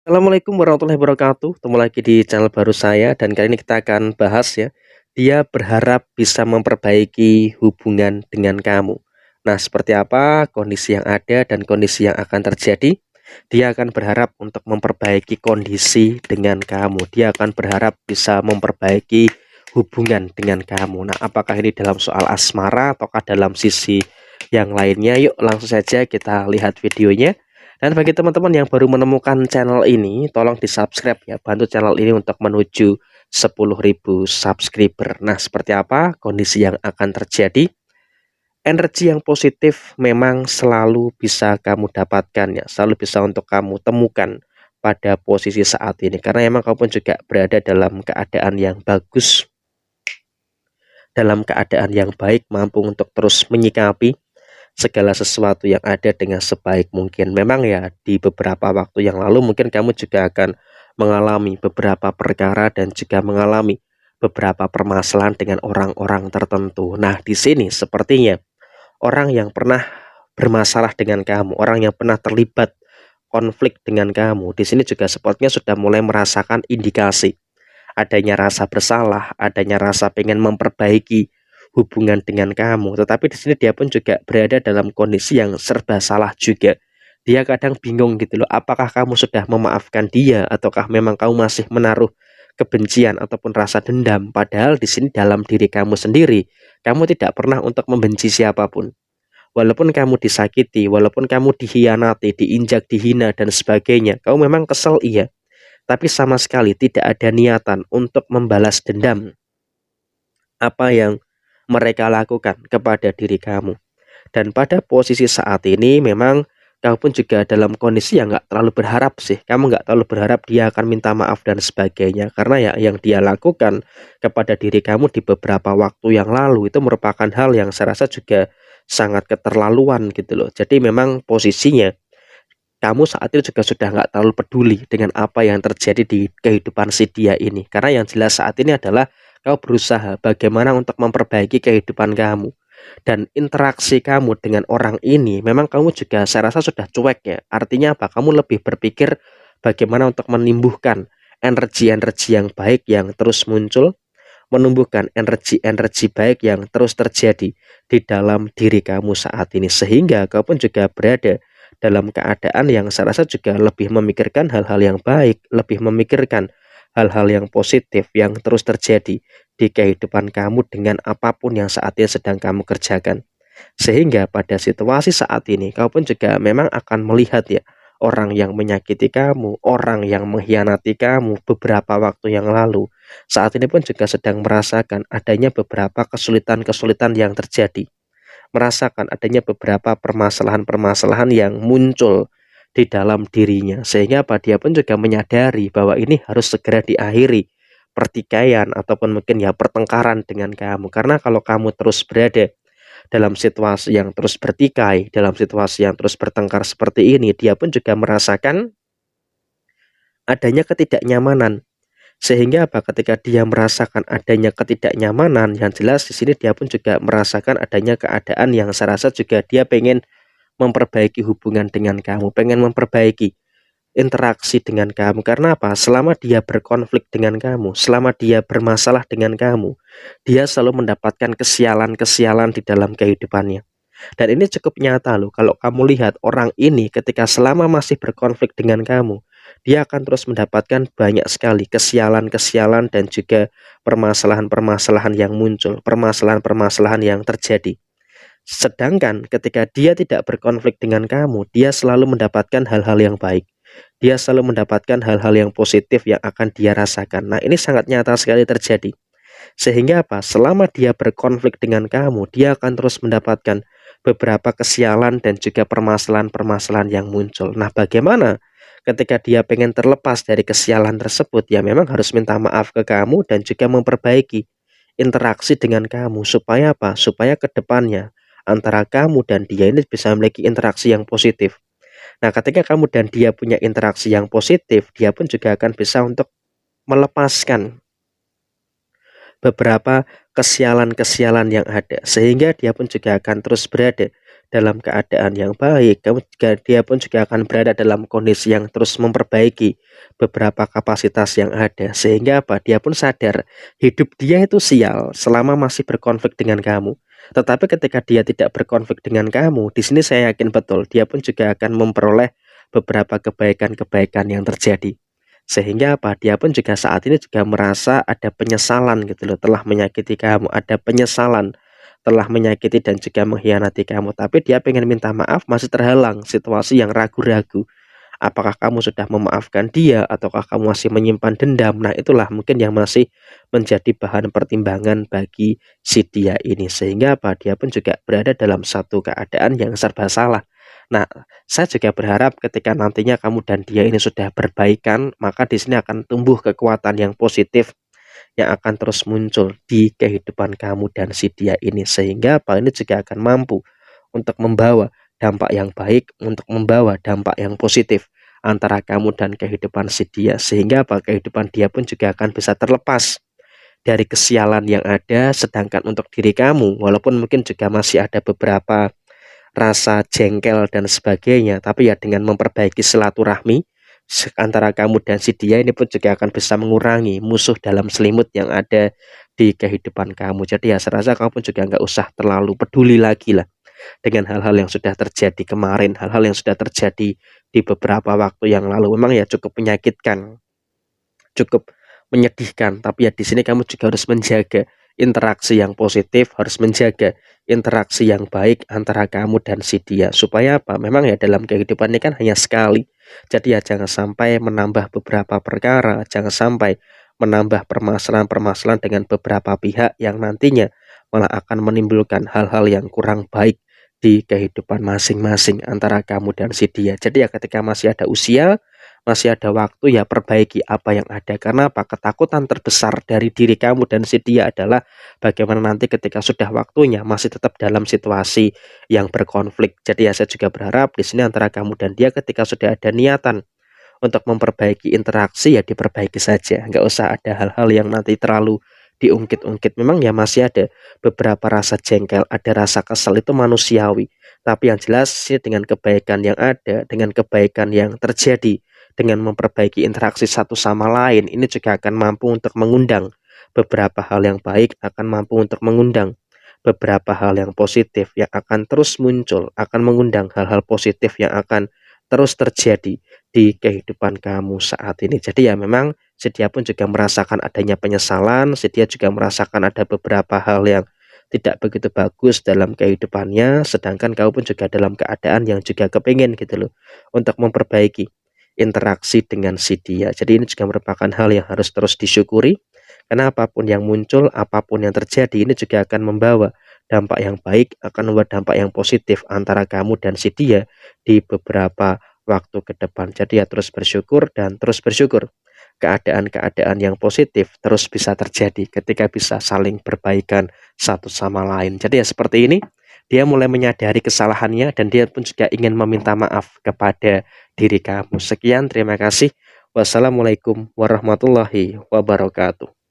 Assalamualaikum warahmatullahi wabarakatuh. Ketemu lagi di channel baru saya dan kali ini kita akan bahas ya. Dia berharap bisa memperbaiki hubungan dengan kamu. Nah, seperti apa kondisi yang ada dan kondisi yang akan terjadi? Dia akan berharap untuk memperbaiki kondisi dengan kamu. Dia akan berharap bisa memperbaiki hubungan dengan kamu. Nah, apakah ini dalam soal asmara ataukah dalam sisi yang lainnya? Yuk, langsung saja kita lihat videonya. Dan bagi teman-teman yang baru menemukan channel ini, tolong di-subscribe ya, bantu channel ini untuk menuju 10.000 subscriber. Nah, seperti apa kondisi yang akan terjadi? Energi yang positif memang selalu bisa kamu dapatkan ya, selalu bisa untuk kamu temukan pada posisi saat ini. Karena memang kamu pun juga berada dalam keadaan yang bagus, dalam keadaan yang baik, mampu untuk terus menyikapi segala sesuatu yang ada dengan sebaik mungkin. Memang ya di beberapa waktu yang lalu mungkin kamu juga akan mengalami beberapa perkara dan juga mengalami beberapa permasalahan dengan orang-orang tertentu. Nah, di sini sepertinya orang yang pernah bermasalah dengan kamu, orang yang pernah terlibat konflik dengan kamu, di sini juga sepertinya sudah mulai merasakan indikasi adanya rasa bersalah, adanya rasa pengen memperbaiki hubungan dengan kamu. Tetapi di sini dia pun juga berada dalam kondisi yang serba salah juga. Dia kadang bingung gitu loh, apakah kamu sudah memaafkan dia ataukah memang kamu masih menaruh kebencian ataupun rasa dendam. Padahal di sini dalam diri kamu sendiri, kamu tidak pernah untuk membenci siapapun. Walaupun kamu disakiti, walaupun kamu dihianati, diinjak, dihina dan sebagainya, kamu memang kesel iya, tapi sama sekali tidak ada niatan untuk membalas dendam apa yang mereka lakukan kepada diri kamu. Dan pada posisi saat ini memang kamu pun juga dalam kondisi yang nggak terlalu berharap sih. Kamu nggak terlalu berharap dia akan minta maaf dan sebagainya. Karena ya yang dia lakukan kepada diri kamu di beberapa waktu yang lalu itu merupakan hal yang saya rasa juga sangat keterlaluan gitu loh. Jadi memang posisinya kamu saat itu juga sudah nggak terlalu peduli dengan apa yang terjadi di kehidupan si dia ini. Karena yang jelas saat ini adalah kau berusaha bagaimana untuk memperbaiki kehidupan kamu. Dan interaksi kamu dengan orang ini memang kamu juga saya rasa sudah cuek ya. Artinya apa? Kamu lebih berpikir bagaimana untuk menumbuhkan energi-energi yang baik yang terus muncul, menumbuhkan energi-energi baik yang terus terjadi di dalam diri kamu saat ini. Sehingga kau pun juga berada dalam keadaan yang saya rasa juga lebih memikirkan hal-hal yang baik, lebih memikirkan hal-hal yang positif yang terus terjadi di kehidupan kamu dengan apapun yang saat ini sedang kamu kerjakan. Sehingga pada situasi saat ini kau pun juga memang akan melihat ya, orang yang menyakiti kamu, orang yang mengkhianati kamu beberapa waktu yang lalu, saat ini pun juga sedang merasakan adanya beberapa kesulitan-kesulitan yang terjadi, merasakan adanya beberapa permasalahan-permasalahan yang muncul di dalam dirinya. Sehingga apa, dia pun juga menyadari bahwa ini harus segera diakhiri pertikaian ataupun mungkin ya pertengkaran dengan kamu. Karena kalau kamu terus berada dalam situasi yang terus bertikai, dalam situasi yang terus bertengkar seperti ini, dia pun juga merasakan adanya ketidaknyamanan. Sehingga apa? Ketika dia merasakan adanya ketidaknyamanan, yang jelas di sini dia pun juga merasakan adanya keadaan yang saya rasa juga dia pengen memperbaiki hubungan dengan kamu, pengen memperbaiki interaksi dengan kamu. Karena apa? Selama dia berkonflik dengan kamu, selama dia bermasalah dengan kamu, dia selalu mendapatkan kesialan-kesialan di dalam kehidupannya. Dan ini cukup nyata loh, kalau kamu lihat orang ini ketika selama masih berkonflik dengan kamu, dia akan terus mendapatkan banyak sekali kesialan-kesialan dan juga permasalahan-permasalahan yang muncul, permasalahan-permasalahan yang terjadi. Sedangkan ketika dia tidak berkonflik dengan kamu, dia selalu mendapatkan hal-hal yang baik. Dia selalu mendapatkan hal-hal yang positif yang akan dia rasakan. Nah, ini sangat nyata sekali terjadi. Sehingga apa? Selama dia berkonflik dengan kamu, dia akan terus mendapatkan beberapa kesialan dan juga permasalahan-permasalahan yang muncul. Nah, bagaimana ketika dia pengen terlepas dari kesialan tersebut? Ya memang harus minta maaf ke kamu dan juga memperbaiki interaksi dengan kamu. Supaya apa? Supaya ke depannya antara kamu dan dia ini bisa memiliki interaksi yang positif. Nah, ketika kamu dan dia punya interaksi yang positif, dia pun juga akan bisa untuk melepaskan beberapa kesialan-kesialan yang ada, sehingga dia pun juga akan terus berada dalam keadaan yang baik, dia pun juga akan berada dalam kondisi yang terus memperbaiki beberapa kapasitas yang ada. Sehingga apa? Dia pun sadar hidup dia itu sial selama masih berkonflik dengan kamu. Tetapi ketika dia tidak berkonflik dengan kamu, di sini saya yakin betul dia pun juga akan memperoleh beberapa kebaikan-kebaikan yang terjadi. Sehingga apa? Dia pun juga saat ini juga merasa ada penyesalan gitu loh, telah menyakiti kamu, ada penyesalan telah menyakiti dan juga mengkhianati kamu. Tapi dia pengen minta maaf masih terhalang situasi yang ragu-ragu. Apakah kamu sudah memaafkan dia ataukah kamu masih menyimpan dendam? Nah, itulah mungkin yang masih menjadi bahan pertimbangan bagi si dia ini. Sehingga apa? Dia pun juga berada dalam satu keadaan yang serba salah. Nah, saya juga berharap ketika nantinya kamu dan dia ini sudah berbaikan, maka di sini akan tumbuh kekuatan yang positif yang akan terus muncul di kehidupan kamu dan si dia ini. Sehingga apa? Ini juga akan mampu untuk membawa dampak yang baik, untuk membawa dampak yang positif antara kamu dan kehidupan si dia. Sehingga apa? Kehidupan dia pun juga akan bisa terlepas dari kesialan yang ada, sedangkan untuk diri kamu, walaupun mungkin juga masih ada beberapa rasa jengkel dan sebagainya, tapi ya dengan memperbaiki silaturahmi antara kamu dan si dia ini pun juga akan bisa mengurangi musuh dalam selimut yang ada di kehidupan kamu. Jadi ya saya rasa kamu pun juga nggak usah terlalu peduli lagi lah dengan hal-hal yang sudah terjadi kemarin, hal-hal yang sudah terjadi di beberapa waktu yang lalu. Memang ya cukup menyakitkan, cukup menyedihkan, tapi ya di sini kamu juga harus menjaga interaksi yang positif, harus menjaga interaksi yang baik antara kamu dan si dia. Supaya apa? Memang ya dalam kehidupan ini kan hanya sekali. Jadi ya jangan sampai menambah beberapa perkara, jangan sampai menambah permasalahan-permasalahan dengan beberapa pihak yang nantinya malah akan menimbulkan hal-hal yang kurang baik di kehidupan masing-masing antara kamu dan si dia. Jadi ya ketika masih ada usia, masih ada waktu, ya perbaiki apa yang ada. Karena apa? Ketakutan terbesar dari diri kamu dan si dia adalah bagaimana nanti ketika sudah waktunya masih tetap dalam situasi yang berkonflik. Jadi ya saya juga berharap di sini antara kamu dan dia ketika sudah ada niatan untuk memperbaiki interaksi, ya diperbaiki saja. Nggak usah ada hal-hal yang nanti terlalu diungkit-ungkit. Memang ya masih ada beberapa rasa jengkel, ada rasa kesel, itu manusiawi. Tapi yang jelas sih dengan kebaikan yang ada, dengan kebaikan yang terjadi, dengan memperbaiki interaksi satu sama lain, ini juga akan mampu untuk mengundang beberapa hal yang baik, akan mampu untuk mengundang beberapa hal yang positif yang akan terus muncul, akan mengundang hal-hal positif yang akan terus terjadi di kehidupan kamu saat ini. Jadi ya memang si dia pun juga merasakan adanya penyesalan, si dia juga merasakan ada beberapa hal yang tidak begitu bagus dalam kehidupannya, sedangkan kamu pun juga dalam keadaan yang juga kepingin gitu loh untuk memperbaiki interaksi dengan si dia. Jadi ini juga merupakan hal yang harus terus disyukuri, karena apapun yang muncul, apapun yang terjadi, ini juga akan membawa dampak yang baik, akan membawa dampak yang positif antara kamu dan si dia di beberapa waktu ke depan. Jadi ya terus bersyukur dan terus bersyukur keadaan-keadaan yang positif terus bisa terjadi ketika bisa saling berbaikan satu sama lain. Jadi ya seperti ini, dia mulai menyadari kesalahannya dan dia pun juga ingin meminta maaf kepada diri kamu. Sekian, terima kasih. Wassalamualaikum warahmatullahi wabarakatuh.